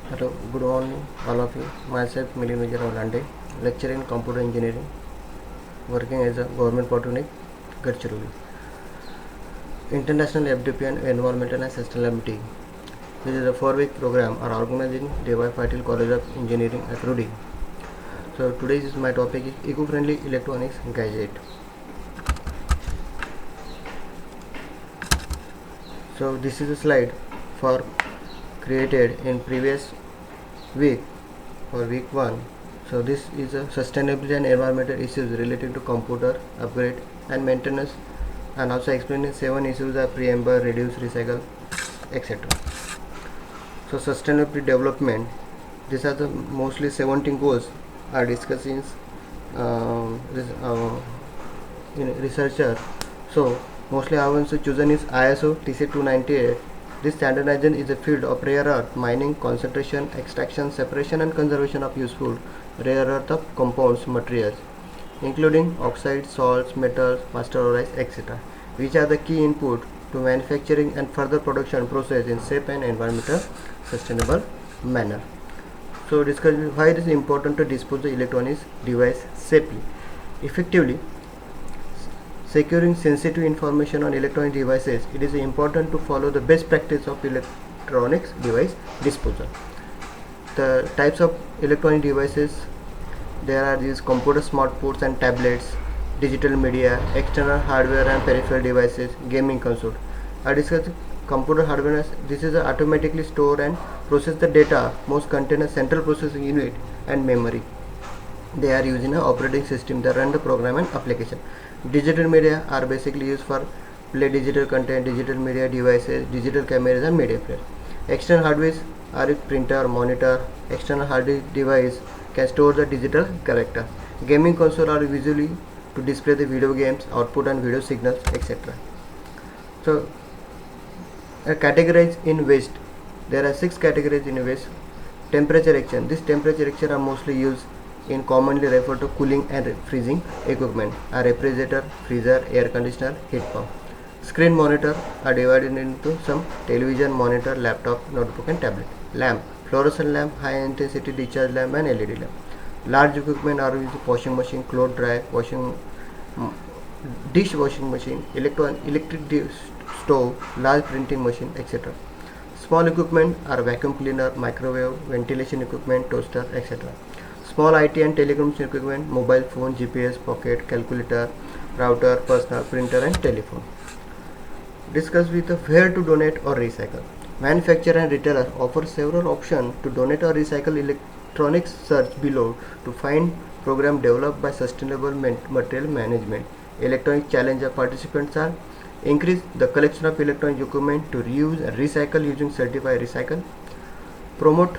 Hello, good morning, all of you. Myself, Milind Vijay Ravlande, lecturer in computer engineering, working as a government polytechnic, Gadchiroli. International FDP and Environmental and Sustainability. This is a 4-week program are organized in D.Y. Patil College of Engineering at Rudy. So today is my topic is eco-friendly electronics gadget. So this is a slide for created in previous week for week 1. So this is a sustainability and environmental issues related to computer upgrade and maintenance, and also explaining 7 issues are preamble, reduce, recycle, etc. So sustainability development, these are the mostly 17 goals are discussing in researcher. So mostly I have chosen is ISO TC298. This standardization is a field of rare earth mining, concentration, extraction, separation and conservation of useful rare earth of compounds materials, including oxides, salts, metals, masterized, etc., which are the key input to manufacturing and further production process in safe and environmental sustainable manner. So discuss why it is important to dispose the electronics device safely, effectively. Securing sensitive information on electronic devices, it is important to follow the best practice of electronics device disposal. The types of electronic devices, there are these computer, smartphones and tablets, digital media, external hardware and peripheral devices, gaming console. I discussed computer hardware. This is automatically store and process the data. Most contain a central processing unit and memory. They are using an operating system that run the program and application. Digital media are basically used for play digital content, digital media devices, digital cameras and media players. External hardware are printer, monitor. External hard disk device can store the digital character. Gaming console are visually to display the video games, output and video signals, etc. So categorized in waste. There are 6 categories in waste. Temperature action. This temperature action are mostly used in commonly referred to cooling and freezing equipment, a refrigerator, freezer, air conditioner, heat pump. Screen monitor are divided into some television, monitor, laptop, notebook and tablet. Lamp, fluorescent lamp, high intensity discharge lamp and LED lamp. Large equipment are used washing machine, clothes dryer, dish washing machine, electric stove, large printing machine, etc. Small equipment are vacuum cleaner, microwave, ventilation equipment, toaster, etc. Small IT and telecommunication equipment, mobile phone, GPS, pocket, calculator, router, personal printer and telephone. Discuss with where to donate or recycle. Manufacturer and retailer offer several options to donate or recycle electronics. Search below to find program developed by Sustainable Material Management. Electronic Challenger participants are increase the collection of electronic equipment to reuse and recycle using certified recycle. Promote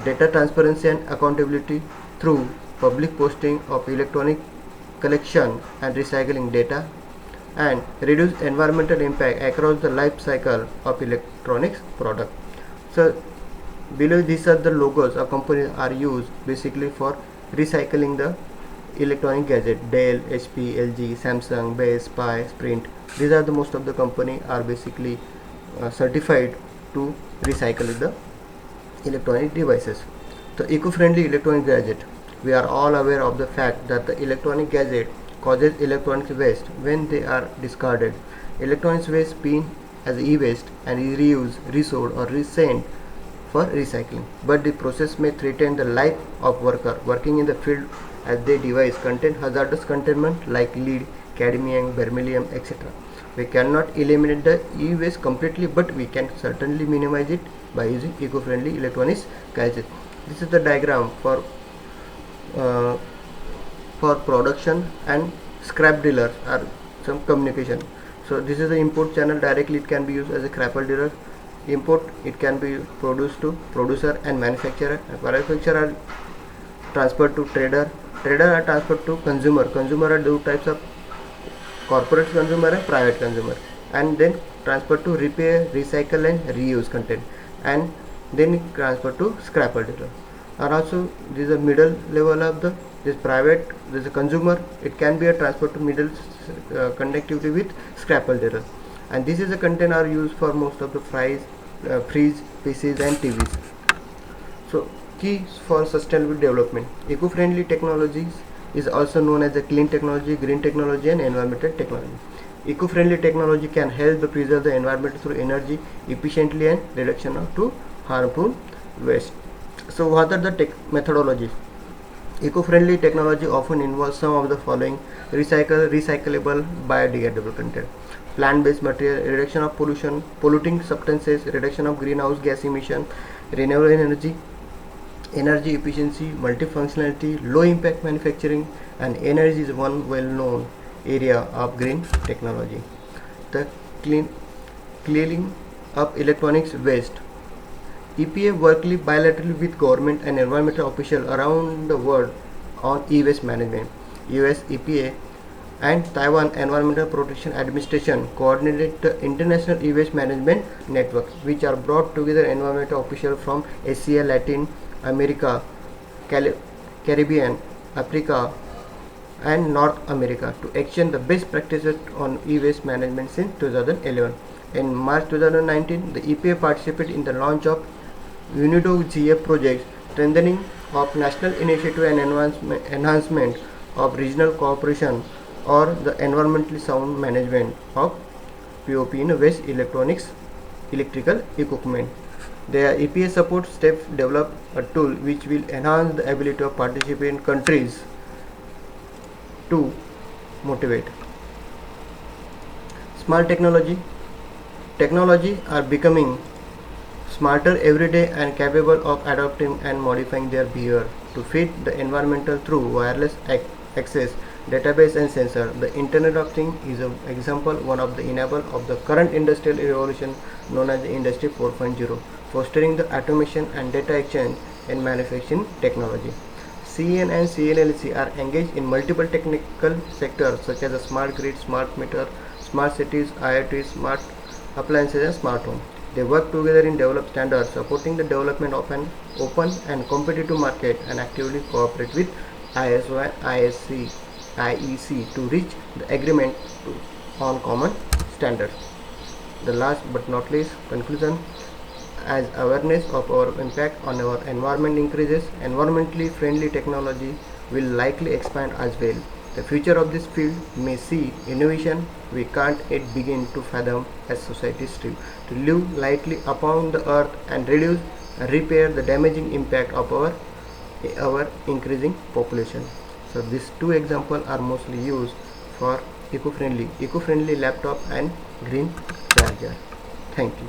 data transparency and accountability through public posting of electronic collection and recycling data, and reduce environmental impact across the life cycle of electronics product. So below these are the logos of companies are used basically for recycling the electronic gadget. Dell, HP, LG, Samsung, Base, Spy, Sprint. These are the most of the company are basically certified to recycle the electronic devices. The eco-friendly electronic gadget. We are all aware of the fact that the electronic gadget causes electronic waste when they are discarded. Electronic waste being as e-waste and is reused, resold or resent for recycling. But the process may threaten the life of worker working in the field as their device contain hazardous contaminant like lead, cadmium, beryllium, etc. We cannot eliminate the e-waste completely, but we can certainly minimize it by using eco-friendly electronics gadgets. This is the diagram for production and scrap dealers are some communication. So this is the import channel. Directly it can be used as a scrap dealer. Import, it can be produced to producer and manufacturer. Manufacturer are transferred to trader. Trader are transferred to consumer. Consumer are two types of corporate consumer and private consumer, and then transferred to repair, recycle and reuse content, and then transferred to scrapper dealer. And also this is a middle level of the this private, this is a consumer, it can be a transfer to middle connectivity with scrapper dealer, and this is a content are used for most of the fries, fridge, PCs and TVs. So keys for sustainable development. Eco-friendly technologies is also known as the clean technology, green technology and environmental technology. Eco-friendly technology can help to preserve the environment through energy efficiently and reduction of to harmful waste. So what are the methodologies? Eco-friendly technology often involves some of the following: recyclable, biodegradable content, plant-based material, reduction of polluting substances, reduction of greenhouse gas emission, renewable energy efficiency, multifunctionality, low impact manufacturing, and energy is one well-known area of green technology. The cleaning up electronics waste. EPA works bilaterally with government and environmental officials around the world on e-waste management. US EPA and Taiwan Environmental Protection Administration coordinate the international e-waste management network, which are brought together environmental officials from Asia, Latin America, Caribbean, Africa, and North America to exchange the best practices on e-waste management since 2011. In March 2019, the EPA participated in the launch of UNIDO GF project, strengthening of national initiative and enhancement of regional cooperation or the environmentally sound management of POP in waste electrical equipment. The EPA support steps develop a tool which will enhance the ability of participating countries to motivate. Smart technology are becoming smarter every day and capable of adapting and modifying their behavior to fit the environmental through wireless access, database and sensor. The Internet of Things is an example, one of the enable of the current industrial revolution known as the Industry 4.0, fostering the automation and data exchange in manufacturing technology. CN and CNLC are engaged in multiple technical sectors such as a smart grid, smart meter, smart cities, IoT, smart appliances and smart home. They work together in develop standards, supporting the development of an open and competitive market, and actively cooperate with ISO and IEC to reach the agreement on common standards. The last but not least, conclusion: as awareness of our impact on our environment increases, environmentally friendly technology will likely expand as well. The future of this field may see innovation we can't yet begin to fathom as society strive to live lightly upon the earth and reduce and repair the damaging impact of our increasing population. So these two examples are mostly used for eco-friendly laptop and green charger. Thank you.